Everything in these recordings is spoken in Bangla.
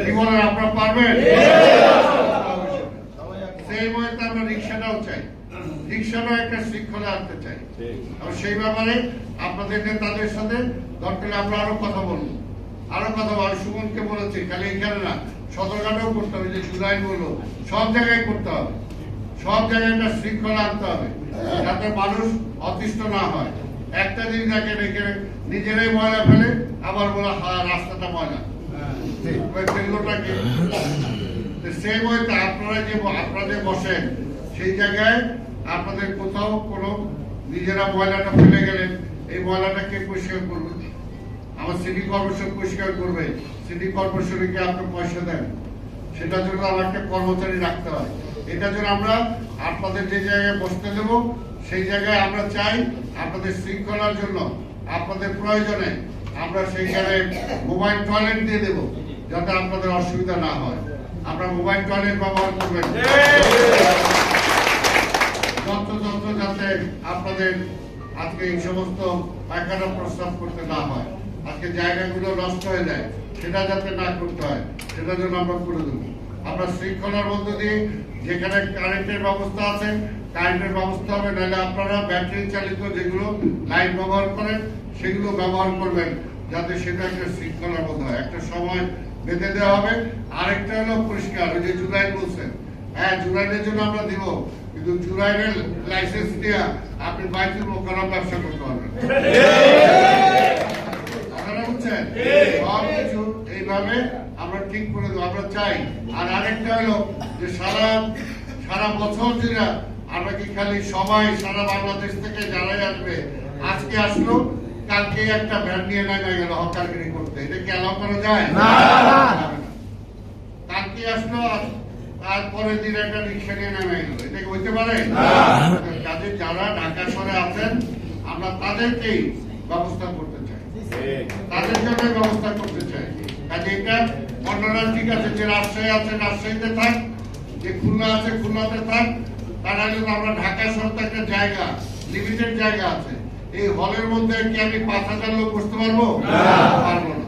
কি বলেন, আপনারা পারবেন? সেই মতে আমরা রিক্সাটাও চাই, রিক্সাটাও একটা শৃঙ্খলা আনতে চাই। সেই ব্যাপারে আপনাদেরকে তাদের সাথে দরকার আমরা আরো কথা বলবো, সুমনকে বলেছি খালি এখানে না, সদরঘাটেও করতে হবে, যে জুলাই বললো সব জায়গায় করতে হবে, সব জায়গায় একটা শৃঙ্খলা আনতে হবে যাতে মানুষ অতিষ্ঠ না হয়। একটা দিন দেখেন এখানে নিজেরাই ময়লা ফেলে, আবার বলা রাস্তাটা ময়লা, সেই বইতে আপনারা যে বসেন সেই জায়গায় আপনাদের কোথাও কোনো নিজেরা ময়লাটা ফেলে গেলেন, এই ময়লাটা কে পরিষ্কার করবে? আমার সিটি কর্পোরেশন পরিষ্কার করবে। সিটি কর্পোরেশনকে আপনি পয়সা দেন, সেটার জন্য আমার একটা কর্মচারী রাখতে হয়। এটার জন্য আমরা আপনাদের যে জায়গায় বসতে দেবো সেই জায়গায় আমরা চাই আপনাদের শৃঙ্খলার জন্য, আপনাদের প্রয়োজনে আমরা সেইখানে মোবাইল টয়লেট দিয়ে দেবো যাতে আপনাদের অসুবিধা না হয়। আপনারা মোবাইল টয়লেট ব্যবহার করবেন, যন্ত্র যাতে আপনাদের আজকে এই সমস্ত পায়খানা প্রস্রাব করতে না হয়, আজকে জায়গাগুলো নষ্ট হয়ে যায়, সেটা যাতে না করতে হয়, সেটার জন্য আমরা করে দেবো। আমরা শৃঙ্খলার মধ্য দিয়ে যেখানে কারেন্টের ব্যবস্থা আছে কারেন্টের ব্যবস্থা হবে, নাহলে আপনারা ব্যাটারি চালিত যেগুলো লাইট ব্যবহার করেন সেগুলো ব্যবহার করবেন, যাতে সেটা একটা শৃঙ্খলার মধ্যে হয়। একটা সময় বেঁধে দেওয়া হবে। আরেকটা হলো পরিষ্কার, ওই যে জুলাই বলছেন, হ্যাঁ জুলাইয়ের জন্য আমরা দিব, কিন্তু জুলাইয়ের লাইসেন্স দিয়ে আপনি বাইতুল মোকাররম ব্যবসা করতে পারবেন। আপনারা বুঝছেন? সব কিছু এইভাবে আমরা ঠিক করে দেবো, আমরা চাই। আর আরেকটা হলো যে সারা বছর জুড়ে আমরা কি খালি সবাই সারা বাংলাদেশ থেকে যারাই আসবে, আজকে আসলো কালকে একটা ভ্যান নিয়ে নেমে গেল হকারগিরি করতে, এটা কি অ্যালাউ করা যায়? কালকে আসলো তারপরে দিন একটা রিক্সা নিয়ে নেমে গেল, এটা কি হইতে পারে? কাজে যারা ঢাকা শহরে আছেন আমরা তাদেরকেই ব্যবস্থা করতে চাই, তাদের জন্য ব্যবস্থা করতে চাই। কাজে এটা অন্যরা ঠিক আছে, যে রাজশাহী আছে রাজশাহীতে থাক, যে খুলনা আছে খুলনাতে থাক, তারা যদি আমরা ঢাকা শহর তো একটা জায়গা, লিমিটেড জায়গা আছে, এই হলের মধ্যে কি আমি 5,000 লোক বসতে পারবো? পারবো না।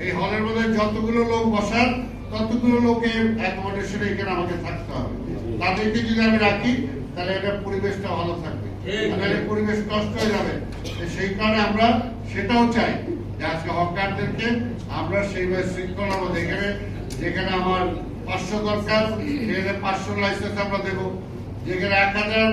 এই হলের মধ্যে যতগুলো লোক বসার ততগুলো লোকের অ্যাকোমোডেশনে এখানে আমাকে থাকতে হবে। তাদেরকে যদি আমি রাখি তাহলে এটা পরিবেশটা ভালো থাকবে, তাহলে পরিবেশ নষ্ট হয়ে যাবে। সেই কারণে আমরা সেটাও চাই যে আজকে হকারদেরকে আমরা সেইভাবে শৃঙ্খলার মধ্যে যেখানে আমার 500 দরকার সেখানে 500 লাইসেন্স আমরা দেবো, যেখানে 1000